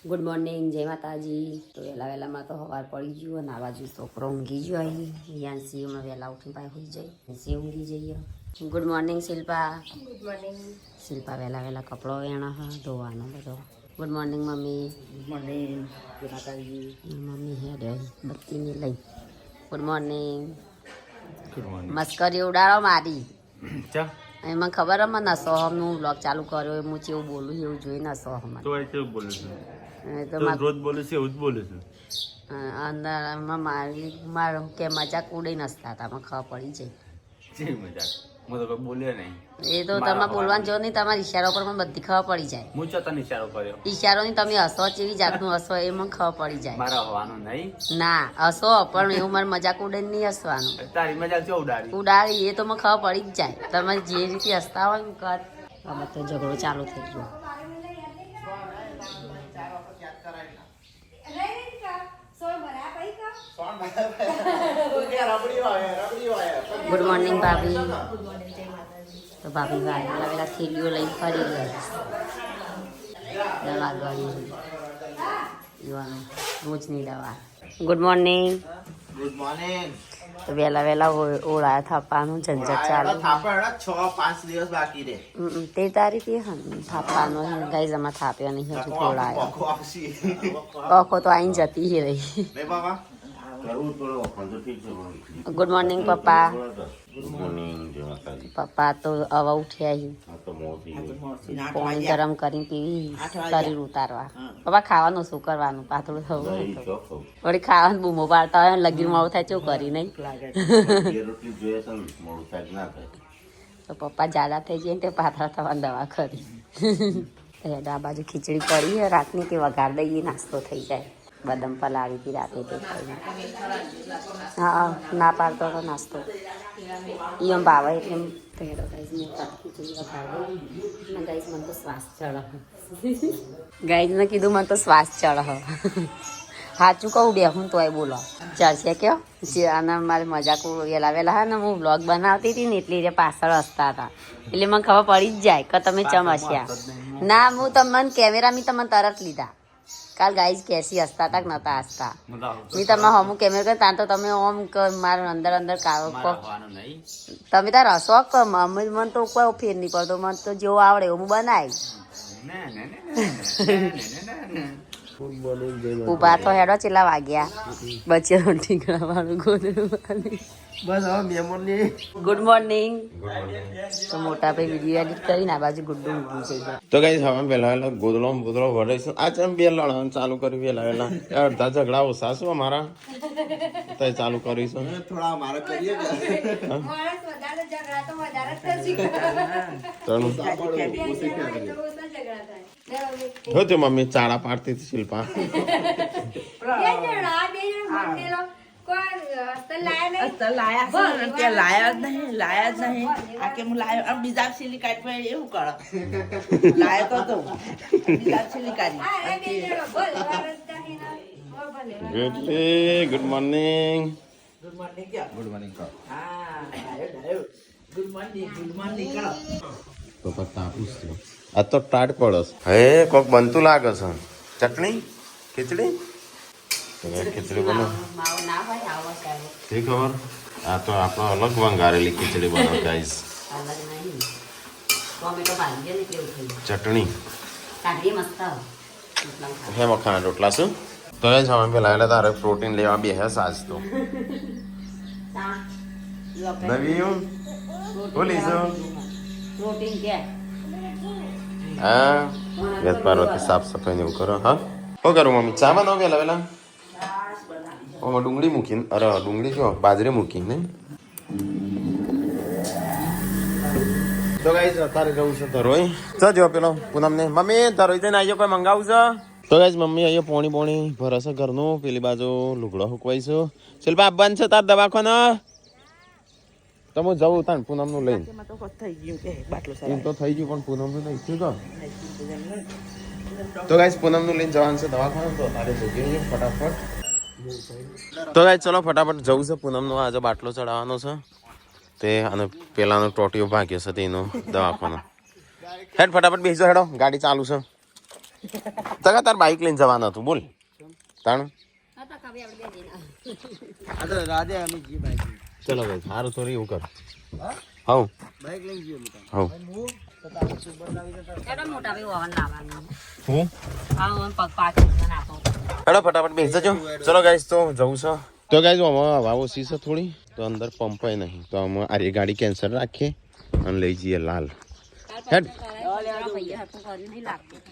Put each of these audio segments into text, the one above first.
Good morning, જય માતાજી. તો વહેલામાં તો સવાર પડી ગયું અને આ બાજુ છોકરો ઊંઘી ગયો. અહીં યાંસીમાં વહેલા ઉઠીને પાછી હોઈ જાય, યાંસી ઊંઘી જઈએ. Good morning Shilpa. Good morning Shilpa. વહેલા કપડો વેણા હા ધોવાનો બધો. Good morning mummy. Good morning જય માતાજી. મમ્મી હેડ બત્તીને લઈ. Good morning. મસ્કરી ઉડાડો મારી. એમાં ખબર મને નસોહમનું બ્લોગ ચાલુ કર્યો હું જેવું બોલું એવું જોઈ નસોહમ તો કેવું બોલે છે તો રોજ બોલે છે એવું જ બોલે છે અંદર મારું કે મજાક ઉડી નસતા હતા મને ખબર પડી જાય છે મજાક હું તો કોઈ બોલ્યો નહીં એ તો તમે બોલવાનું જો નહીં તમારા ઈશારો પર મને બધી ખબર પડી જાય હું ચોથાનો ઈશારો કર્યો ઈશારો ની તમે હસો કેવી જાતનું હસો એ મને ખબર પડી જાય મારા હોવાનું નહીં ના હસો પણ એવું મારે મજાક ઉડે નહીં હસવાનું તારી મજાક છે ઉડાડી એ તો મને ખબર પડી જ જાય તમે જે રીતે હસતા હોય ને કર હવે તો ઝઘડો ચાલુ થઈ ગયો. ગુડ મોર્નિંગ ભાભી. તો ભાભી વહેલા થેલીઓ લઈને ફરી ગયા દવા ગળવાની રોજની દવા. Good morning. Good morning. તો વહેલા ઓળા થાપાનું ઝંઝટ ચાલુ. 6-5 દિવસ બાકી રે. 13 તારીખે થાપાનો ગાઈઝ આમાં થાપ્યો નહીં હજુ થોડા ઓખો તો આઈને જતી રહી. ગુડ મોર્નિંગ પપ્પા. પપ્પા તો હવે ઉઠ્યા પાણી ગરમ કરીને પીવી શરીર ઉતારવા. પપ્પા ખાવાનું શું કરવાનું પાતળું થવું વળી ખાવાનું બૂમો પાડતા હોય લગીર મોડું થાય શું કરી નહીં તો પપ્પા જાડા થઈ જાય ને તે પાતળા થવાની દવા કરી. આ બાજુ ખીચડી પડી રાતની તે વઘાર દઈએ નાસ્તો થઈ જાય. બદામ પલાળી હતી રાતે તે ખાઈને. હા ના પાડતો હતો નાસ્તો એમ ભાવે એટલે ગાઈઝ મને તો શ્વાસ ચઢ ગાઈઝને કીધું મને તો શ્વાસ ચઢ સાચું કહું બેહું તોય બોલો ચડશે કયો અને મારે મજાક વહેલા હા ને હું બ્લોગ બનાવતી હતી ને એટલી પાછળ હસતા હતા એટલે મને ખબર પડી જ જાય કે તમે ચમ હસ્યા. ના હું તમને કેમેરામાં તમને તરત લીધા. કાલ ગાઈઝ કેસી હસતા હતા કે નતા હસતા મેં તમે હમું કેમેરા કરી ત્યાં તો તમે ઓમ મારું અંદર તમે તાર હસો મને તો કોઈ ફેર નહીં પડતો મને તો જેવું આવડે એવું હું બનાવી. ઉભા તો હેડો ચેલા વાગ્યા બચે ઠીકડા વાળું ગોદડું બસ હવે મહેમાનની. Good morning. તો મોટા ભાઈ વિડીયો એડિટ કરીને આ બાજુ ગુડ્ડું ઊંઘી થઈ જાય. તો કઈ હવે વહેલા ગોદડો વઢાઈશું. આ ચમ બે લડવાનું ચાલુ કર્યું વહેલા અડધા ઝઘડા ઓછા શું અમારા તો ચાલુ કરીશું. થોડા મારે કરીએ તો મમ્મી ચાળા પાડતી હતી શિલ્પા. Good morning. આ તો ટાટ પડસ. હે કોક બનતું લાગે છે. ચટણી ખીચડી ખીચડી બને ખબર. આ તો આપણો અલગ વંગારેલી ખીચડી બને ગાઈસ. ચટણી હે મખાના રોટલા શું તો એ જ અમે પેલા તારે પ્રોટીન લેવા બે હે સાજ તો નવી બોલીશું. હા પાર્વતી સાફ સફાઈ ને એવું કરો. હા શું કરું મમ્મી ચા બનાવો વહેલા ઓમાં ડુંગળી મૂકીને અરે ડુંગળી જો બાજરી મૂકીને. તો ગાઈસ અત્યારે જવું છે ધરોઈ. તો જો પેલો પૂનમ ને મમ્મી ધરોઈ જઈને આવી કોઈ મંગાવું છે. તો ગાઈસ મમ્મી અહીંયા પોણી ભરશે ઘરનું. પેલી બાજુ લુગડો હુકવાઈશું. શિલ્પા આપવાનું છે તાર દવાખાના તો હું જવું તાન પૂનમ નું લઈને. એમ તો થઈ ગયું પણ પૂનમ નું નહીં થયું તો ગાઈસ પૂનમ નું લઈને જવાનું છે દવાખાના. તો તારે જઈએ ફટાફટ. તો ગાઈસ ચલો ફટાફટ જવું છે પૂનમ નો આજે બાટલો ચડાવવાનો છે તે અને પેલાનો ટોટીઓ ભાગ્યો છે તેનો દવાખાનો. હેડ ફટાફટ બેસજો હેડો ગાડી ચાલુ છે. તકા તાર બાઈક લઈને જવાનું હતું બોલ તાણ ચલો ભાઈ સારું થોડી એવું કર હવ મોટા ભાઈ ઓવન લાવવાનું હું આ પગ પાછી નાખો હેડો ફટાફટ બેસી જજો ચલો ગાઈસ તો જવું છે તો ગાઈસ આમાં હવા ઓછી છે થોડી તો અંદર પંપ નહીં તો આમાં આ ગાડી કેન્સલ રાખીએ અને લઈ જઈએ લાલ હેડ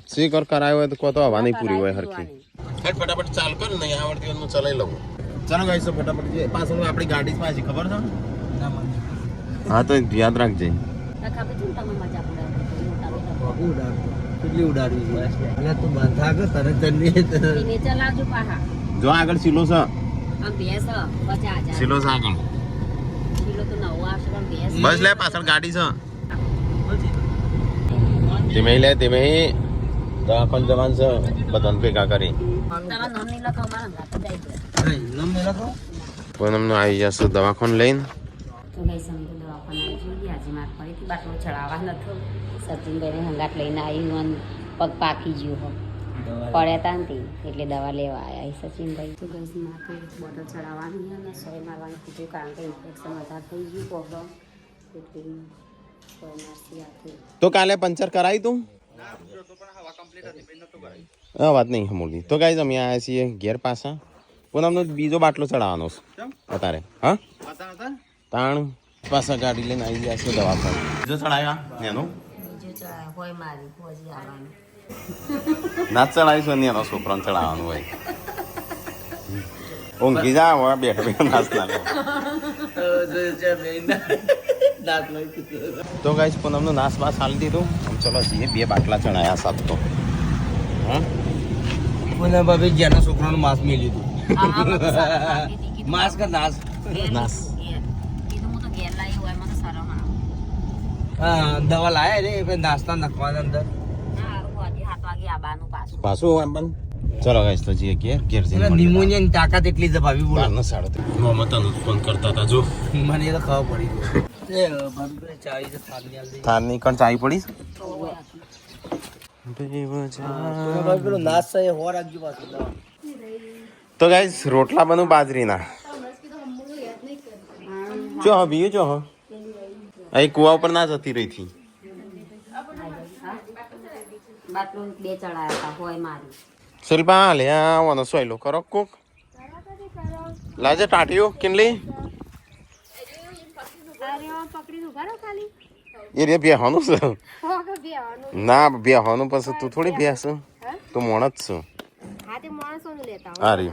સ્વીકર કરાયો હોય તો કો તો હવા નહીં પૂરી હોય હરખી હેડ ફટાફટ ચાલ કર નહીં આવડતી હોય હું ચલાવી લઉં ચાલો ગાઈસ તો ફટાફટ જે પાછળ આપણી ગાડી જ પાછી ખબર છે હા તો યાદ રાખજે જો આગળ સિલો છે સિલો છે આગળ બસ લે પાછળ ગાડી છે ધીમે લે ધીમે દવાખાન જવાન છે બધાને ભેગા કરી પૂનમ આવી જશે દવાખાન લઈને બાટલો ચડાવવા નતો સચિનભાઈને હંગાટ લઈને આવ્યું અને પગ પાકી ગયું પડ્યા તા ને એટલે દવા લેવા આવ્યા સચિનભાઈ તો ગઈસ માથે બોટલ ચડાવવાની અને સોય મારવાની કીધું કારણ કે ઇન્ફેક્શન વધારે થઈ ગયું પગ એટલે સોય મારથી આથી તો કાલે પંચર કરાવી તું હા વાત નહીં હમોલી તો ગાઈઝ અમે આવ્યા છીએ ઘેર પાછા પૂનમનો બીજો બાટલો ચડાવવાનો છે અત્યારે હા તાણ પાછા ગાડી લઈને આવી જાય છે દવાખાને બીજો ચડાવ્યા એનું હોય મારી હોજી આવવાનું ના ચડાવીશું એનો છોકરાને ચડાવવાનું હોય ઊંઘી જા હવે બેઠો બેઠો નાચ ના તો ગાઈસ પૂનમનું નાશ બાસ હાલી દીધું ચલો જઈએ બે બાટલા ચડાયા સાત તો પૂનમ ભાભી જેના છોકરાનું માંસ મેં લીધું માંસ કા નાશ નાશ દવા લાયા રે નાસ્તા નાખવાના અંદર પાછું આમ બંધ ચલો ગાઈસ તો જઈએ ઘેર ઘેર જઈને નિમોનિયા ની તાકાત એટલી જ ભાભી બોલો બારનો 3:30 મોમાં તને ફોન કરતા હતા જો મને એ તો ખબર પડી ભાભી ચાવી તો થાની આલ દે થારની કણ ચાવી પડી પેલો નાશ છે હો રાખજો પાછું તો ગાઈસ રોટલા બનું બાજરીના જો હા બીજું જો હા અહીં કુવા ઉપર ના જતી રહી હતી બાટલો બે ચડાયા હતા હોય મારી શિલ્પા લે આવવાનો સોયલો કરો કોક લાજે ટાટીઓ કિનલી એ રે બેહવાનું છે ના બેહવાનું પછી તું થોડી બેસ તું મોણ જ છું હા રે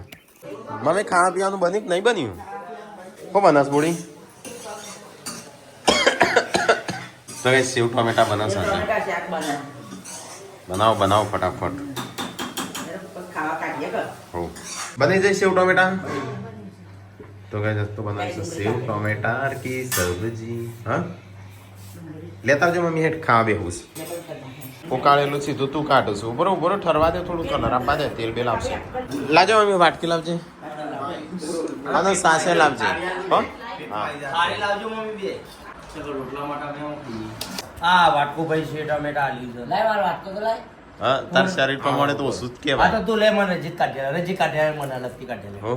મમ્મી ખાવા પીવાનું બન્યું કે નહીં બન્યું હો બનાસ બોડી તો એ સેવ ટમેટા બનાવશે બનાવો બનાવો ફટાફટ હો બની જાય સેવ ટમેટા તો કઈ જસ્તો બનાવીશું સેવ ટમેટાર કી સબ્જી હા લેતા આવજો મમ્મી હેઠ ખાવા બેહું ઉકાળેલું સીધું તું કાઢું છું બરોબર ઠરવા દે થોડું કલર આપવા દે તેલ બેલ આવશે લાજો મમ્મી વાટકી લાવજે અને સાસે લાવજે હો થાળી લાવજો મમ્મી બે ચલો રોટલા માટે આ વાટકો ભાઈ છે ટમેટા આલી છે લાય માર વાટકો તો લાય હા તાર શરીર પ્રમાણે તો ઓછું જ આ કહેવાય તો તું લે મને જીત કાઢે રજી કાઢે મને અલગથી કાઢે હો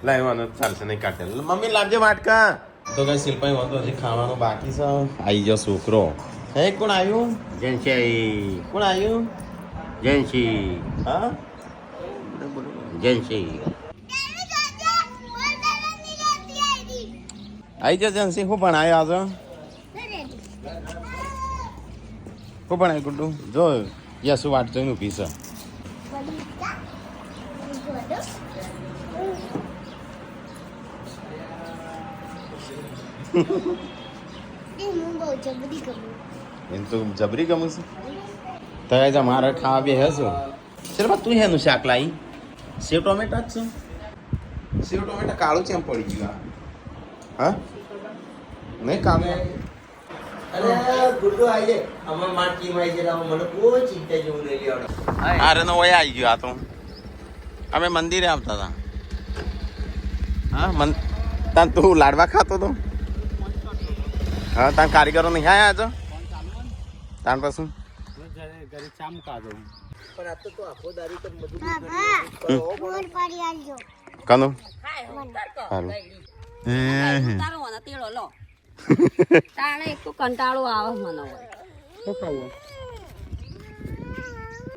લાવવાનો ચાલશે નહીં કાઢે મમ્મી લાવજે વાટકા તો કઈ શિલ્પાઈ વાંધો હજી ખાવાનું બાકી છે આવી ગયો છોકરો હે કોણ આવ્યું જયંશી કોણ આવ્યું જયંશી હા જયંશી આવી જશે જનસી હું ભણાયો આજે હું ભણાય ગુડ્ડુ જો યસુ વાટ જોઈને ઊભી છે એમ તો જબરી ગમું છે તો એ મારે ખાવા બે હશું ચાલ તું હેનું શાક લાવી સેવ ટોમેટા જ છું સેવ ટોમેટા કાળું છે એમ પડી ગયું હા નહીં કામ અરે ગુડ્ડુ આઈ જાય અમાર માર ટીમ આઈ જાય મને કોઈ ચિંતા જેવું નહીં લેવાનું અરે નો વય આવી ગયો આ તો અમે મંદિરે આવતા હતા હા તાન તું લાડવા ખાતો તો હા તાન કારીગરો નહીં આયા તો તાન પાછું કાનો હારું તારો મને તેડો લો તાણે એક તો કંટાળો આવે મને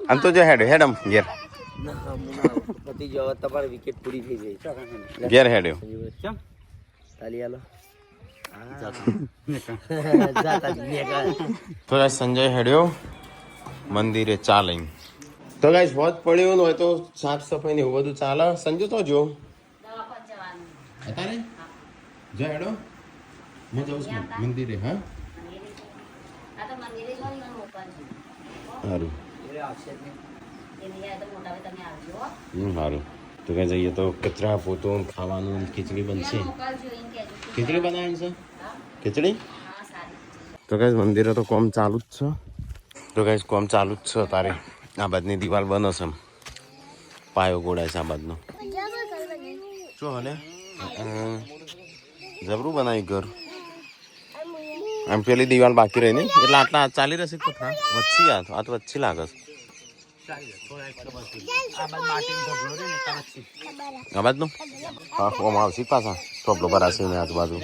આમ તો જો હેડમ ઘેર પતિ જો તમારી વિકેટ પૂરી થઈ ગઈ ઘેર હેડ્યો કેમ તાલી આલો તો ગાઈસ સંજય હેડ્યો મંદિરે ચા લઈને તો ગાઈસ હોત પડ્યું હોય તો સાફ સફાઈ ને એવું બધું ચાલે સંજય તો જો અત્યારે જો હેડો હું જાઉં છું મંદિરે હા સારું સારું તો કઈ જઈએ તો કચરા પોતો ખાવાનું ખીચડી બનશે ખીચડી બનાવવાની છે ખીચડી તો કઈ મંદિરે તો કોમ ચાલુ જ છે તો કઈ કોમ ચાલુ જ છે તારે આ બાજની દિવાલ બને છે પાયો ગોળાય છે આ બાજનો શું હાલે જબરું બનાવી ઘર આમ પેલી દિવાલ બાકી રહી ને એટલે આટલા ચાલી રહેશે પથરા વચ્ચી આ તો વચ્ચી લાગે છે આ બાજુ હા ઓમ આવશે પાછા ટોપલો ભરાશે ને આજુબાજુ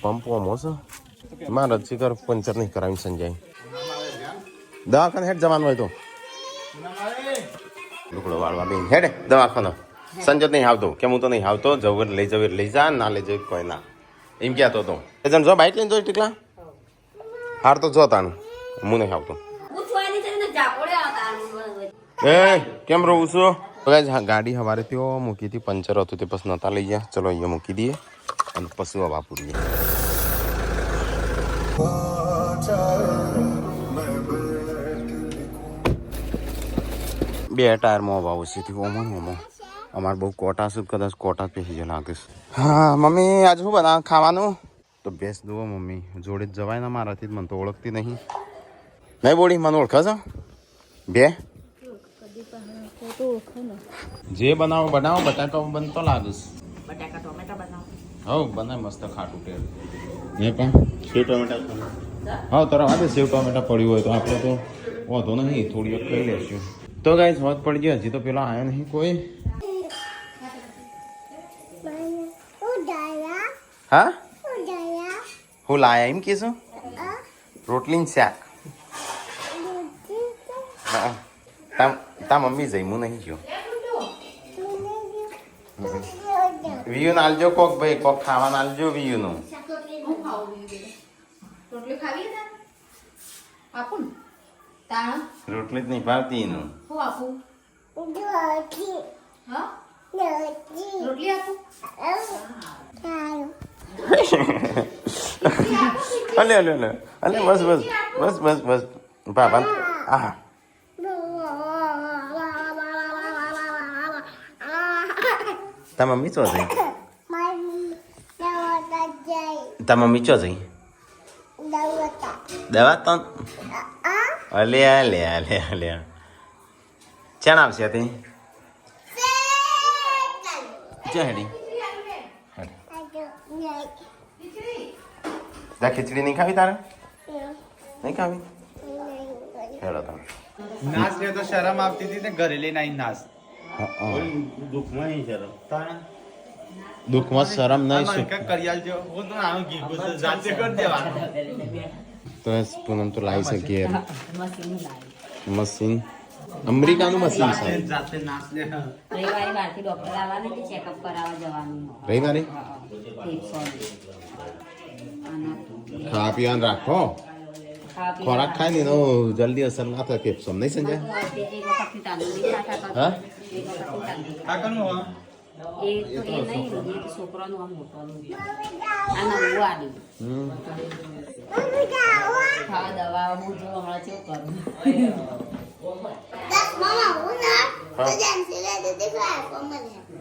પંપ ઓમો છે મારે શિખર પંચર નહીં કરાવી સંજય દવાખાને હેડ જવાનું હોય તો લુકડો વાળવા બેન હેડે દવાખાનો સંજય નહીં આવતો કેમ હું તો નહીં આવતો જવું લઈ જવું લઈ જા ના લઈ જવું કોઈ ના એમ કહેતો હતો એ જણ જો બાઇક લઈને જો ટીકલા હાર તો જો તાનું હું નહીં આવતો એ કેમ રહું છું ગાડી સવારે ત્યાં મૂકી હતી પંચર હતું તે પછી નતા લઈ ગયા ચલો અહીંયા મૂકી દઈએ અને પછી હવા પૂરીએ બે ટાયરમાં હવા ઓછી હતી ઓમાં અમારે બહુ કોટા છે કદાચ કોટા પેસી જ લાગે છે હા મમ્મી આજે શું બનાવ ખાવાનું તો બેસ દો મમ્મી જોડે જ જવાય ને મારાથી મને તો ઓળખતી નહીં બોડી મને ઓળખે છે બે જે બનાવો બટાકા બનતો લાગે હવ બનાય મસ્ત ખાટું ટેર ને પણ સેવ ટમેટા હા તારા વાદે સેવ ટમેટા પડ્યું હોય તો આપણે તો વાંધો નહીં થોડી વાર ખાઈ લેશું તો ગાઈસ હોત પડી ગયો હજી તો પેલા આયા નહીં કોઈ હા હું લાયા એમ કીધું રોટલી ને શાક હા તા મમ્મી જઈ હું નહીં ગયો વિયુ ને આલજો કોક ભાઈ કોક ખાવાનું આલજો વિયુ નું રોટલી જ નહીં ભાવતી એનું અલે બસ બાબા હા તા મમ્મી ચો જઈ તા મમ્મી ચો જઈ દવા તો અલે ચાણ આવશે તે ચા હેડી દા ખીચડી નહીં ખાવી તારે નહીં ખાવી હેડો તમે નાચ રે તો શરમ આવતી હતી ને ઘરે લઈને આવીને નાચ દુઃખમાં નહીં શરમ દુઃખમાં શરમ નહીં શું કરિયાલ જો હું તો આવું ગીત જાતે કરી દેવાનું તો પૂનમ તો લાવી શકીએ મશીન અમેરિકાનું મશીન છે જાતે નાચ લે રવિવારે બહારથી ડોક્ટર આવવાના કે ચેકઅપ કરાવવા જવાનું રવિવારે ખાવા પીવાનું રાખો ખોરાક ખાય ને એનો જલ્દી અસર ના થાય ફેફસમ નહીં સંજય હા કાકાનું એ તો એ નહીં એક છોકરાનું આમ મોટોનું આ નવું આડ્યું હા દવા હું જો હમણાં કેવું કરું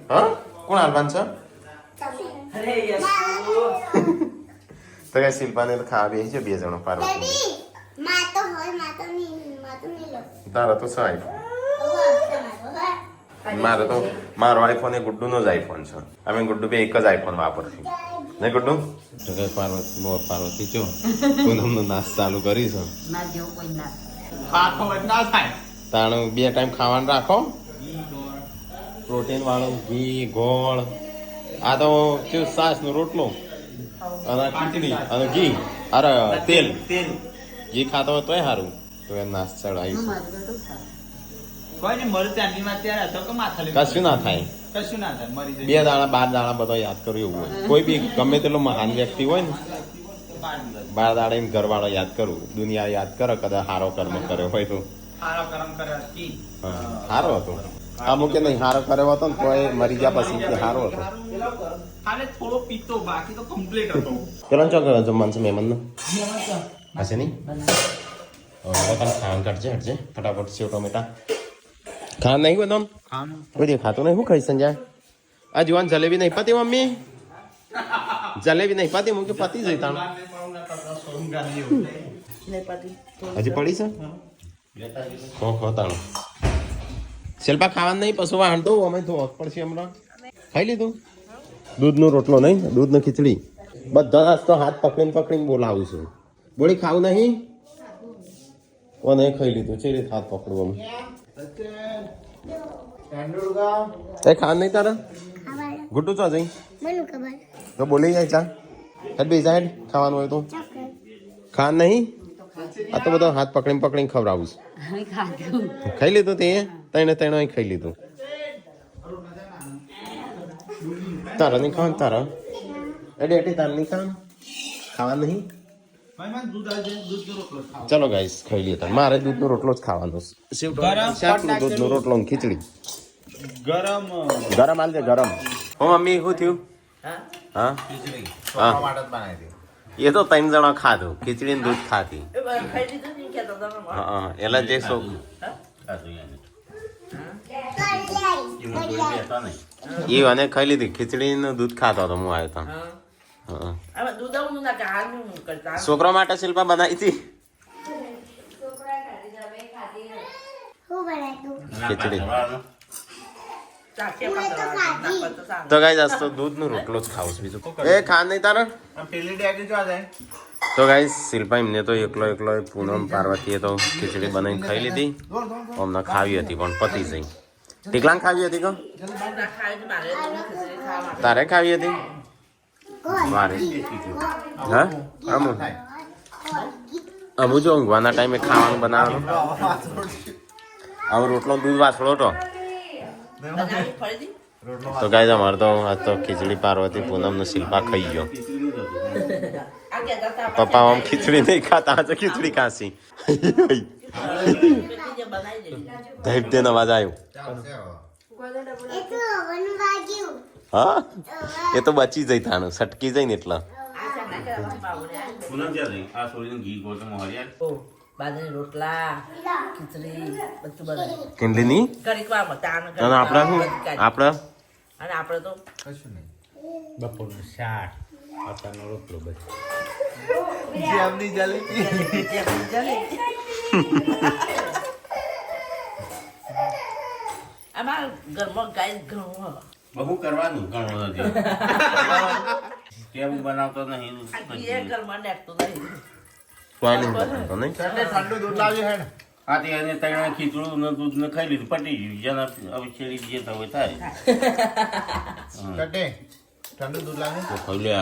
હા કોણ હાલવાન છે તો કઈ શિલ્પાને તો ખાવા બે છે બે જણો પાર્વતી તારા તો સાહેબ મારો આઈફોન એ ગુડ્ડુનો જ આઈફોન છે અમે ગુડ્ડુ બે એક જ આઈફોન વાપરશું નહીં કટું તો કે પાર્વતી જો પૂનમનો નાસ્તો ચાલુ કરીશું ના જેવું કોઈ ના ખાખો ના થાય તાણું 2 ટાઈમ ખાવાનું રાખો પ્રોટીન વાળું ઘી ગોળ આ તો કેવું છાશ નો રોટલો અને ખીચડી અને ઘી અરે તેલ ઘી ખાતો હોય તોય સારું તો એ નાસ્તો ચડાવીશું કોઈ ને મરી ચાંદી માં ત્યારે હતો કે માથા કશું ના થાય કશું ના થાય મરી 2 દાડા 12 દાડા બધા યાદ કર્યું એવું હોય કોઈ બી ગમે તેટલો મહાન વ્યક્તિ હોય ને 12 દાડા એમ ઘરવાળો યાદ કરું દુનિયા યાદ કરે કદાચ સારો કર્મ કર્યો હોય તો સારો કરમ કરે કી સારો હતો અમુક કે નહીં સારો કર્યો હતો ને તો એ મરી ગયા પછી કે સારો હતો ખાલે થોડો પીતો બાકી તો કમ્પ્લીટ હતો કેટલા ચોક જમવાનું છે મહેમાન નો હશે નહીં ખાવાનું કાઢજે હટજે ફટાફટ સેવ ટમેટા ખાવાનું નહીં બધો કોઈ ખાતો નહીં શું ખાઈ સંજય આ જુવાન જલેબી નહીં પતી મમ્મી જલેબી નહીં પતી મૂકી પતી જઈ તાણ હજી પડી છે હો તાણ શિલ્પા ખાવાનું નહીં પશુ વાહન તો અમે ધોવા પડશે હમણાં ખાઈ લીધું દૂધનો રોટલો નહીં દૂધનો ખીચડી બધા નાસ્તો હાથ પકડીને બોલાવું છું બોલી ખાવું નહીં કોને ખાઈ લીધું છે રીતે હાથ પકડવું એ ખાવાનું નહીં તારા ગુડ્ડુ ચા જઈ તો બોલી જાય ચા હેડ બે જાય ખાવાનું હોય તો ખાવાનું નહીં આ તો બધો હાથ પકડીને ખવડાવું છું ખાધું ખાઈ લીધું તે તણે ખાઈ લીધું તારા નહીં ખાવાનું તારા એડી તારા નહીં ખાવાનું નહીં ચલો ગાઈસ ખાઈ લઈએ તાર મારે દૂધનો રોટલો જ ખાવાનો શાકનો દૂધનો રોટલો ને ખીચડી ગરમ હાલ દે ગરમ હો મમ્મી શું થયું હા એ તો 3 જણા ખાધું ખીચડી ને દૂધ ખાધી હા એલા જે શોખ એ અને ખાઈ લીધી ખીચડી નું દૂધ ખાતો હતો હું આવ્યો તો છોકરા માટે શિલ્પા બનાવી હતી ખીચડી તો ગાઈસ આજ તો દૂધ નો રોટલો જ ખાવું બીજું એ ખાન નહીં તારા તો ગાઈસ શિલ્પા એમને તો એકલો પૂનમ પાર્વતીએ તો ખીચડી બનાવીને ખાઈ લીધી અમને ખાવી હતી પણ પતી જઈ ટીકલાંગ ખાવી હતી કો તારે ખાવી હતી મારે હા અમુ જો ઊંઘવાના ટાઈમે ખાવાનું બનાવવાનું હવે રોટલો દૂધ વાસળો તો તો ગાઈસ અમારે તો આજ તો ખીચડી પાર્વતી પૂનમ નો શિલ્પા ખાઈ ગયો પપ્પા આમ ખીચડી નહીં ખાતા આજે ખીચડી ખાસી દૈવતે અવાજ આવ્યો હા એ તો બચી જઈ તાનું સટકી જાય ને એટલા બાજરી રોટલા ખીચડી બધું બનાવ્યું કેટલી ની અને આપડે શું આપડે અને આપણે તો બપોરનું શાક અત્યારનો રોટલો બસ અમારા ઘરમાં ગાય ઘણું બહુ કરવાનું ઘણું નથી કેવું બનાવતો નહીં ઘરમાં નાખતું નહીં કોઈ નહીં બનાવતો નહીં ઠંડુ દૂધ લાવ્યું હે ને હા તે એને તૈયાર ખીચડું ને દૂધ ને ખાઈ લીધું પટી ગયું જેના અવિચેરી જે થવું થાય ઠંડુ દૂધ લાવ્યું તો ખાઈ લે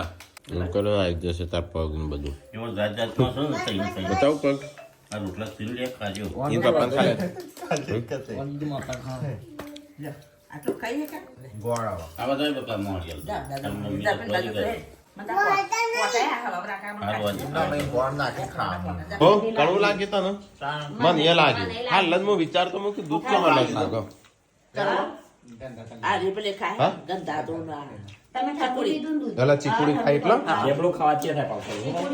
એમ કરો આવી જશે તાર પગ ને બધું એવો જાત જાતનો છે ને તૈયાર બતાવ પગ આ રોટલા સીલ લે ખાજો એ પપ્પા ખાય આટલું ખાઈએ કે ગોળ આવો આ બધા બકા મોડિયલ ગોળ નાખી ખાવાનું હો કડવું લાગે તને મને એ લાગે હાલ જ હું વિચારતો હું કે દૂધ કેમ અલગ લાગે આ રીપલે ખાય હા? ગંદા તો ના તમે ઠાકોર લીધું દૂધ પેલા ચીકુડી ખાઈ એટલા ખીચડી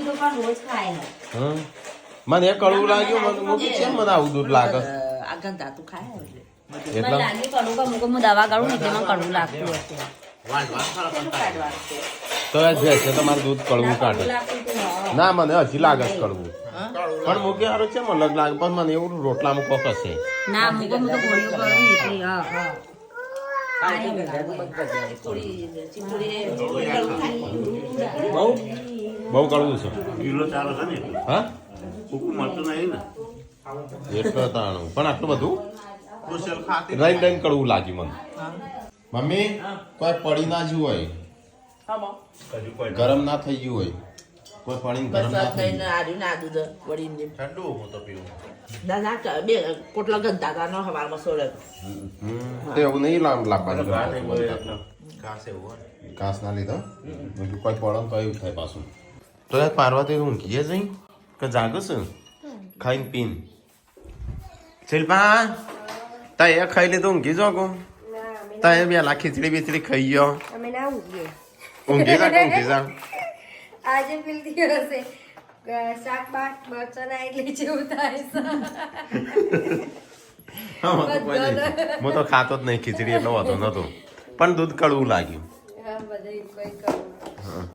તો પણ રોજ ખાય હા મને એ કડવું લાગ્યું મને હું કે કેમ મને આવું દૂધ લાગે આ ગંદા તો ખાય એટલા હું દવા કરું ને તેમાં કડવું લાગતું હતું તો જ છે તમારું દૂધ કડવું કાઢે ના મને હજી લાગે છે કડવું પણ મૂકે હારું છે અલગ લાગે પણ મને એવું રોટલામાં કોક હશે ના મુકો તો ગોળીઓ કરું એટલે હા બહુ કડવું છે કિલો ચાલો છે ને એટલે. હા સૂકું મળતું નહીં ને એટલે તાણું પણ આટલું બધું ખુશલ ખાતી રહીને રહીને કડવું લાગ્યું મને મમ્મી કોઈ પડી ના જ્યું હોય હજુ કોઈ ગરમ ના થઈ ગયું હોય કોઈ પડીને ગરમ ના થઈ ગયું. ઠંડુ હું તો પીવું તો એવું નહીં લાવવાનું ઘાસ એવું હોય એટલે. ઘાસ એવું હોય ઘાસ ના લીધો બીજું કોઈ પડે ને તો એવું થાય પાછું તો યાર પાર્વતી ઊંઘીએ જઈ કે જાગો છે ખાઈને પીને શિલ્પા તા એ ખાઈ લીધું ઊંઘી જો કો તા એ બેલા ખીચડી બીચડી ખાઈ ગયો અમે ના ઊંઘીએ ઊંઘી જા કે ઊંઘી જા આજે પેલી દિવસે શાક બાક મરચાં એટલે જેવું થાય છે હા હું તો કોઈ નહીં હું તો ખાતો જ નહીં ખીચડી એટલો વધુ નતો પણ દૂધ કડવું લાગ્યું હા બધે કોઈ કરું